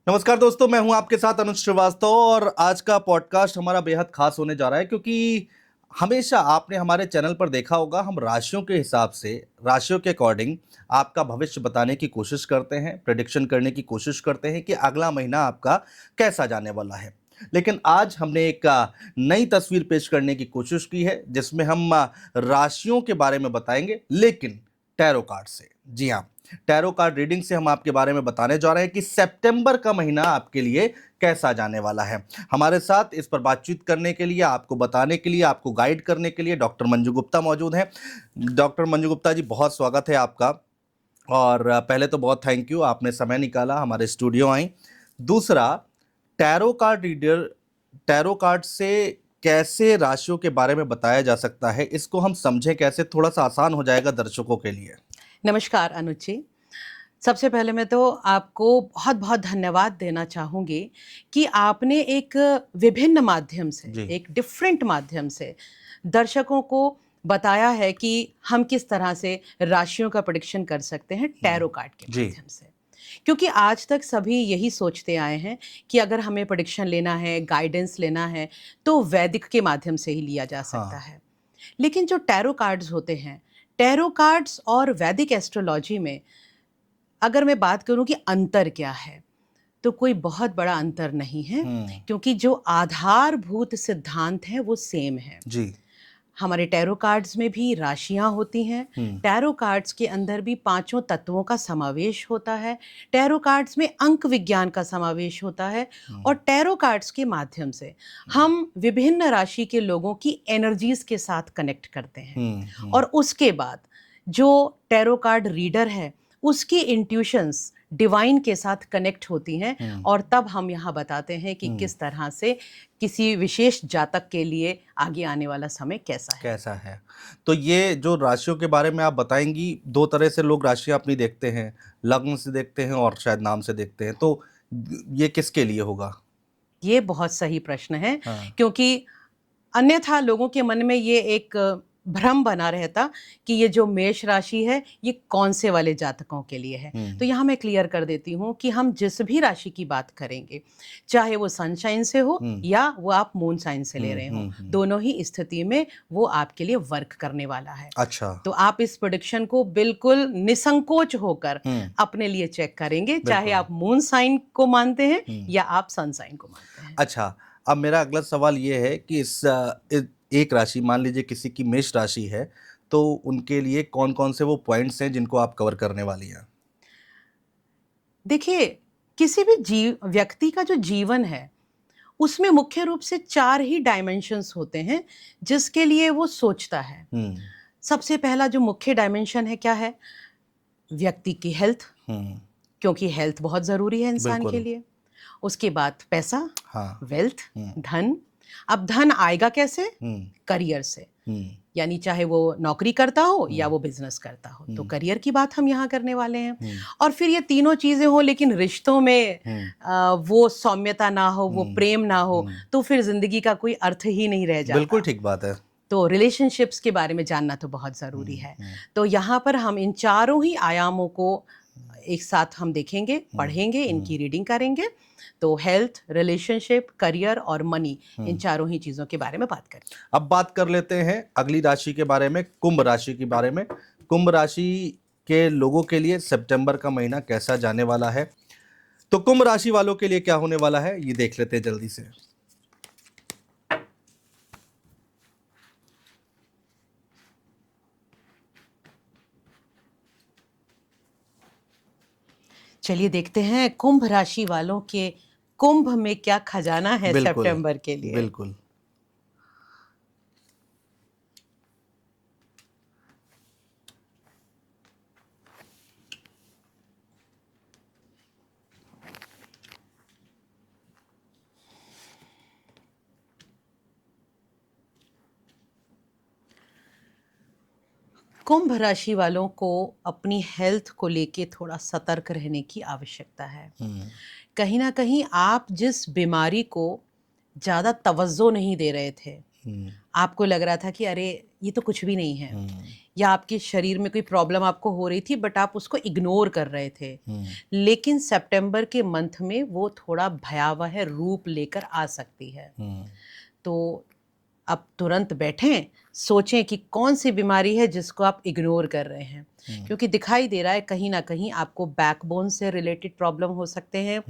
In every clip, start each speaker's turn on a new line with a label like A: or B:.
A: नमस्कार दोस्तों, मैं हूं आपके साथ अनुज श्रीवास्तव और आज का पॉडकास्ट हमारा बेहद खास होने जा रहा है क्योंकि हमेशा आपने हमारे चैनल पर देखा होगा हम राशियों के हिसाब से, राशियों के अकॉर्डिंग आपका भविष्य बताने की कोशिश करते हैं, प्रेडिक्शन करने की कोशिश करते हैं कि अगला महीना आपका कैसा जाने वाला है। लेकिन आज हमने एक नई तस्वीर पेश करने की कोशिश की है जिसमें हम राशियों के बारे में बताएंगे, लेकिन टैरो कार्ड से। जी हाँ, टैरो कार्ड रीडिंग से हम आपके बारे में बताने जा रहे हैं कि सितंबर का महीना आपके लिए कैसा जाने वाला है। हमारे साथ इस पर बातचीत करने के लिए, आपको बताने के लिए, आपको गाइड करने के लिए डॉक्टर मंजू गुप्ता मौजूद हैं। डॉक्टर मंजू गुप्ता जी, बहुत स्वागत है आपका। और पहले तो बहुत थैंक यू, आपने समय निकाला, हमारे स्टूडियो आई। दूसरा, tarot card reader, tarot card से कैसे राशियों के बारे में बताया जा सकता है, इसको हम समझें कैसे, थोड़ा सा आसान हो जाएगा दर्शकों के लिए।
B: नमस्कार अनुज जी। सबसे पहले मैं तो आपको बहुत बहुत धन्यवाद देना चाहूँगी कि आपने एक विभिन्न माध्यम से,
A: जी।
B: एक डिफरेंट माध्यम से दर्शकों को बताया है कि हम किस तरह से राशियों का प्रेडिक्शन कर सकते हैं टैरो कार्ड के
A: जी।
B: माध्यम से। क्योंकि आज तक सभी यही सोचते आए हैं कि अगर हमें प्रेडिक्शन लेना है, गाइडेंस लेना है, तो वैदिक के माध्यम से ही लिया जा सकता है। लेकिन जो टैरो कार्ड्स होते हैं, टैरो कार्ड्स और वैदिक एस्ट्रोलॉजी में अगर मैं बात करूं कि अंतर क्या है, तो कोई बहुत बड़ा अंतर नहीं है, क्योंकि जो आधारभूत सिद्धांत हैं वो सेम है।
A: जी।
B: हमारे टैरो कार्ड्स में भी राशियां होती हैं। टैरो कार्ड्स के अंदर भी पांचों तत्वों का समावेश होता है। टैरो कार्ड्स में अंक विज्ञान का समावेश होता है। और टैरो कार्ड्स के माध्यम से हम विभिन्न राशि के लोगों की एनर्जीज के साथ कनेक्ट करते हैं। और उसके बाद जो टैरो कार्ड रीडर है उसकी इंट्यूशंस डिवाइन के साथ कनेक्ट होती हैं। और तब हम यहाँ बताते हैं कि किस तरह से किसी विशेष जातक के लिए आगे आने वाला समय कैसा है।
A: तो ये जो राशियों के बारे में आप बताएंगी, दो तरह से लोग राशियां अपनी देखते हैं, लग्न से देखते हैं और शायद नाम से देखते हैं, तो ये किसके लिए होगा?
B: ये बहुत सही प्रश्न है।
A: हाँ।
B: क्योंकि अन्यथा लोगों के मन में ये एक भ्रम बना रहता कि ये जो मेष राशि है ये कौन से वाले जातकों के लिए है। तो यहाँ मैं क्लियर कर देती हूँ कि हम जिस भी राशि की बात करेंगे, चाहे वो सनशाइन से हो या वो आप मून साइन से ले रहे हो, दोनों ही स्थिति में वो आपके लिए वर्क करने वाला है।
A: अच्छा।
B: तो आप इस प्रेडिक्शन को बिल्कुल निसंकोच होकर अपने लिए चेक करेंगे, चाहे आप मून साइन को मानते हैं या आप सन साइन को मानते हैं।
A: अच्छा, अब मेरा अगला सवाल ये है कि एक राशि, मान लीजिए किसी की मेष राशि है, तो उनके लिए कौन कौन से वो पॉइंट्स हैं जिनको आप कवर करने वाली हैं?
B: देखिए, किसी भी व्यक्ति का जो जीवन है उसमें मुख्य रूप से 4 ही डायमेंशंस होते हैं जिसके लिए वो सोचता है। सबसे पहला जो मुख्य डायमेंशन है क्या है? व्यक्ति की हेल्थ, क्योंकि हेल्थ बहुत ज़रूरी है इंसान के लिए। उसके बाद पैसा, वेल्थ, धन। अब धन आएगा कैसे? करियर से, यानी चाहे वो नौकरी करता हो या वो बिजनेस करता हो, तो करियर की बात हम यहाँ करने वाले हैं। और फिर ये तीनों चीजें हो लेकिन रिश्तों में वो सौम्यता ना हो, वो प्रेम ना हो, तो फिर जिंदगी का कोई अर्थ ही नहीं रह जाता।
A: बिल्कुल ठीक बात है।
B: तो रिलेशनशिप्स के बारे में जानना तो बहुत ज़रूरी है। तो यहाँ पर हम इन चारों ही आयामों को एक साथ हम देखेंगे, पढ़ेंगे, इनकी रीडिंग करेंगे। तो हेल्थ, रिलेशनशिप, करियर और मनी, इन चारों ही चीज़ों के बारे में बात करेंगे।
A: अब बात कर लेते हैं अगली राशि के बारे में, कुंभ राशि के बारे में। कुंभ राशि के लोगों के लिए सितंबर का महीना कैसा जाने वाला है, तो कुंभ राशि वालों के लिए क्या होने वाला है ये देख लेते हैं जल्दी से।
B: चलिए देखते हैं कुंभ राशि वालों के कुंभ में क्या खजाना है सितंबर के लिए।
A: बिल्कुल।
B: कुंभ राशि वालों को अपनी हेल्थ को लेके थोड़ा सतर्क रहने की आवश्यकता है। कहीं ना कहीं आप जिस बीमारी को ज़्यादा तवज्जो नहीं दे रहे थे, आपको लग रहा था कि अरे ये तो कुछ भी नहीं है, या आपके शरीर में कोई प्रॉब्लम आपको हो रही थी बट आप उसको इग्नोर कर रहे थे, लेकिन सितंबर के मंथ में वो थोड़ा भयावह रूप लेकर आ सकती है। तो अब तुरंत बैठें, सोचें कि कौन सी बीमारी है जिसको आप इग्नोर कर रहे हैं, क्योंकि दिखाई दे रहा है कहीं ना कहीं आपको बैकबोन से रिलेटेड प्रॉब्लम हो सकते हैं,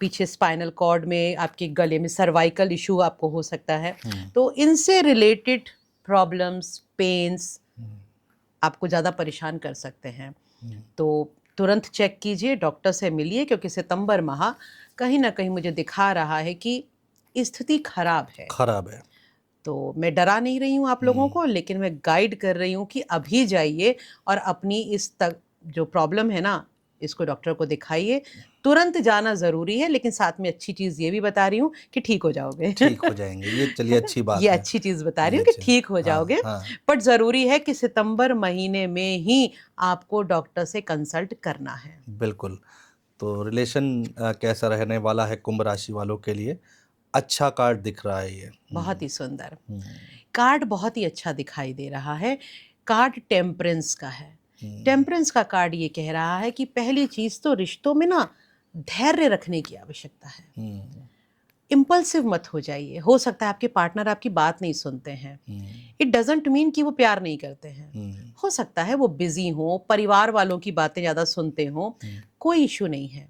B: पीछे स्पाइनल कॉर्ड में, आपके गले में सर्वाइकल इशू आपको हो सकता है। तो इनसे रिलेटेड प्रॉब्लम्स, पेन्स आपको ज़्यादा परेशान कर सकते हैं। तो तुरंत चेक कीजिए, डॉक्टर से मिलिए, क्योंकि सितंबर माह कहीं ना कहीं मुझे दिखा रहा है कि स्थिति खराब है। तो मैं डरा नहीं रही हूँ आप लोगों को, लेकिन मैं गाइड कर रही हूँ कि अभी जाइए और अपनी इस तक जो प्रॉब्लम है ना, इसको डॉक्टर को दिखाइए। तुरंत जाना ज़रूरी है, लेकिन साथ में अच्छी चीज़ ये भी बता रही हूँ कि ठीक हो जाओगे।
A: ठीक हो जाएंगे, ये चलिए अच्छी बात
B: ये
A: है।
B: अच्छी चीज़ बता रही हूँ कि ठीक हो जाओगे। बट ज़रूरी है कि सितंबर महीने में ही आपको डॉक्टर से कंसल्ट करना है।
A: बिल्कुल। तो रिलेशन कैसा रहने वाला है कुंभ राशि वालों के लिए? अच्छा कार्ड दिख रहा है ये।
B: बहुत ही सुंदर कार्ड, बहुत ही अच्छा दिखाई दे रहा है। कार्ड टेम्परेंस का है। टेम्परेंस का कार्ड ये कह रहा है कि पहली चीज तो रिश्तों में ना धैर्य रखने की आवश्यकता है। इम्पल्सिव मत हो जाइए। हो सकता है आपके पार्टनर आपकी बात नहीं सुनते हैं, इट डजंट मीन कि वो प्यार नहीं करते हैं। हो सकता है वो बिजी हो, परिवार वालों की बातें ज्यादा सुनते हो, कोई इशू नहीं है।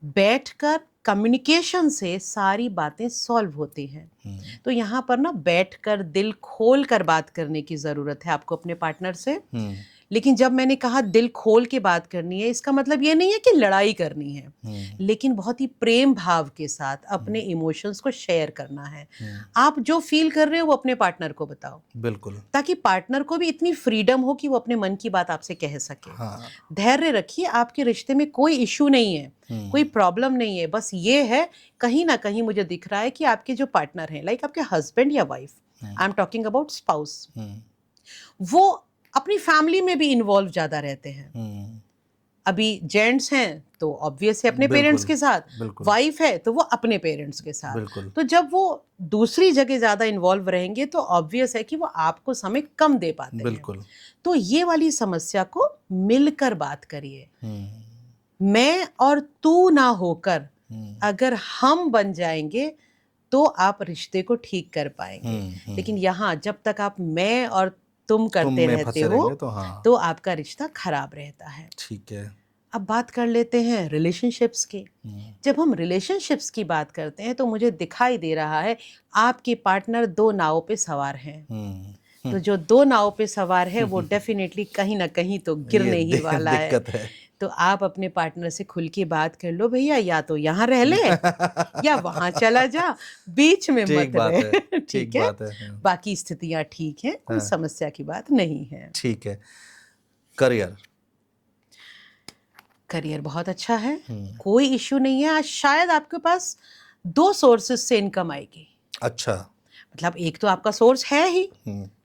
B: बैठकर कम्युनिकेशन से सारी बातें सॉल्व होती हैं। तो यहाँ पर ना बैठकर दिल खोल कर बात करने की ज़रूरत है आपको अपने पार्टनर से। लेकिन जब मैंने कहा दिल खोल के बात करनी है, इसका मतलब ये नहीं है कि लड़ाई करनी है, लेकिन बहुत ही प्रेम भाव के साथ अपने इमोशंस को शेयर करना है। आप जो फील कर रहे हो वो अपने पार्टनर को बताओ,
A: बिल्कुल,
B: ताकि पार्टनर को भी इतनी फ्रीडम हो कि वो अपने मन की बात आपसे कह सके। धैर्य रखिए, आपके रिश्ते में कोई इशू नहीं है, कोई प्रॉब्लम नहीं है। बस ये है, कहीं ना कहीं मुझे दिख रहा है कि आपके जो पार्टनर हैं, लाइक आपके हस्बैंड या wife, I am talking about spouse, वो अपनी फैमिली में भी इन्वॉल्व ज्यादा रहते हैं। अभी जेंट्स हैं तो ऑब्वियस है अपने पेरेंट्स के साथ, वाइफ है तो वो अपने पेरेंट्स के साथ। तो जब वो दूसरी जगह ज्यादा इन्वॉल्व रहेंगे तो ऑब्वियस है कि वो आपको समय कम दे पाते हैं। तो ये वाली समस्या को मिलकर बात करिए। मैं और तू ना होकर अगर हम बन जाएंगे तो आप रिश्ते को ठीक कर पाएंगे। लेकिन यहाँ जब तक आप मैं और तुम करते रहते हो तो आपका रिश्ता खराब रहता है।
A: ठीक है।
B: अब बात कर लेते हैं रिलेशनशिप्स की। जब हम रिलेशनशिप्स की बात करते हैं तो मुझे दिखाई दे रहा है आपके पार्टनर दो नावों पे सवार हैं। तो जो दो नाव पे सवार है वो डेफिनेटली कहीं ना कहीं तो गिरने ही वाला है। तो आप अपने पार्टनर से खुल के बात कर लो, भैया या तो यहाँ रह ले या वहां चला जा, बीच में मत रहे। ठीक है, बाकी स्थितियां ठीक हैं, कोई समस्या की बात नहीं है।
A: ठीक है। करियर
B: बहुत अच्छा है, कोई इश्यू नहीं है। आज शायद आपके पास 2 सोर्सेस से इनकम आएगी।
A: अच्छा,
B: मतलब एक तो आपका सोर्स है ही,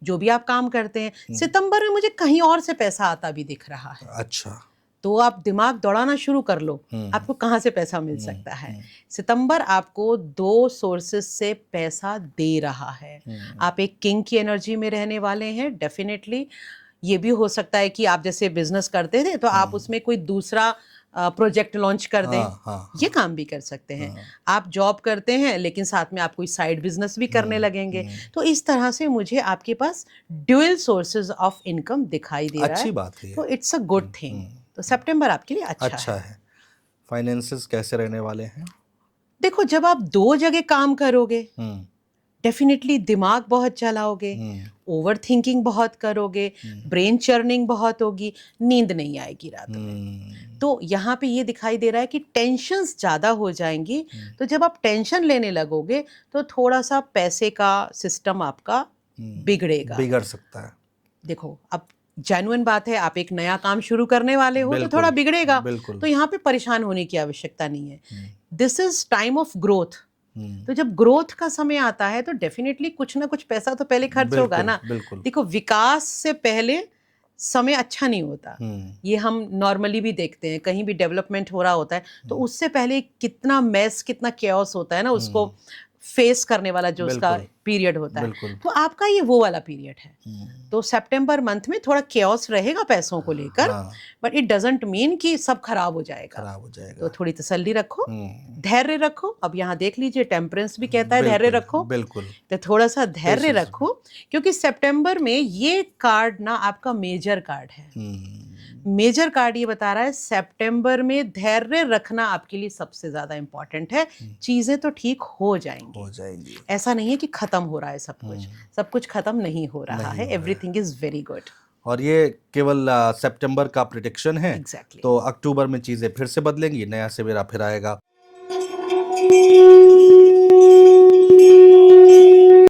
B: जो भी आप काम करते हैं। सितंबर में मुझे कहीं और से पैसा आता भी दिख रहा है।
A: अच्छा,
B: तो आप दिमाग दौड़ाना शुरू कर लो, आपको कहाँ से पैसा मिल सकता है। सितंबर आपको 2 सोर्सेस से पैसा दे रहा है। आप एक किंग की एनर्जी में रहने वाले हैं। डेफिनेटली ये भी हो सकता है कि आप जैसे बिजनेस करते थे तो आप उसमें कोई दूसरा प्रोजेक्ट लॉन्च कर दें। ये काम भी कर सकते हैं। आप जॉब करते हैं लेकिन साथ में आप कोई साइड बिजनेस भी करने लगेंगे। तो इस तरह से मुझे आपके पास ड्यूअल सोर्सेज ऑफ इनकम दिखाई दे रहा है।
A: अच्छी बात है।
B: तो इट्स अ गुड थिंग। तो सितंबर आपके लिए अच्छा है।
A: फाइनेंसेस कैसे रहने वाले हैं?
B: देखो, जब आप 2 जगह काम करोगे डेफिनेटली दिमाग बहुत चलाओगे, ओवर थिंकिंग बहुत करोगे, ब्रेन चर्निंग बहुत होगी, नींद नहीं आएगी रात में। तो यहाँ पे ये दिखाई दे रहा है कि टेंशन्स ज़्यादा हो जाएंगी। तो जब आप टेंशन लेने लगोगे तो थोड़ा सा पैसे का सिस्टम आपका बिगड़ सकता है। देखो, अब जेन्युइन बात है, आप एक नया काम शुरू करने वाले हो तो थोड़ा बिगड़ेगा। तो यहाँ पे परेशान होने की आवश्यकता नहीं है। This is time of growth. तो जब ग्रोथ का समय आता है तो डेफिनेटली कुछ ना कुछ पैसा तो पहले खर्च होगा ना। देखो, विकास से पहले समय अच्छा नहीं होता। ये हम नॉर्मली भी देखते हैं, कहीं भी डेवलपमेंट हो रहा होता है तो उससे पहले कितना मैस, कितना कैओस होता है ना, उसको फेस करने वाला जो उसका
A: बिल्कुल,
B: पीरियड होता है,
A: बिल्कुल।
B: तो आपका ये वो वाला पीरियड है।
A: हम्म,
B: तो सितंबर मंथ में थोड़ा केओस रहेगा पैसों को लेकर,
A: हाँ,
B: बट इट डजंट मीन कि सब खराब हो जाएगा।
A: खराब हो
B: तो
A: जाएगा।
B: थोड़ी तसल्ली रखो, धैर्य रखो। अब यहाँ देख लीजिए टेम्परेंस भी कहता है धैर्य
A: बिल्कुल,
B: रखो,
A: बिल्कुल।
B: तो थोड़ा सा धैर्य
A: Patience
B: रखो, क्योंकि सितंबर में ये कार्ड ना आपका मेजर कार्ड है। मेजर कार्ड ये बता रहा है सितंबर में धैर्य रखना आपके लिए सबसे ज्यादा इंपॉर्टेंट है। चीजें तो ठीक हो जाएंगी,
A: हो जाएंगी।
B: ऐसा नहीं है कि खत्म हो रहा है सब कुछ, सब कुछ खत्म नहीं हो रहा
A: नहीं
B: है।
A: हो रहा है।
B: Everything is very good.
A: और ये केवल सितंबर का प्रिडिक्शन है।
B: एग्जैक्टली।
A: तो अक्टूबर में चीजें फिर से बदलेंगी, नया सवेरा फिर आएगा।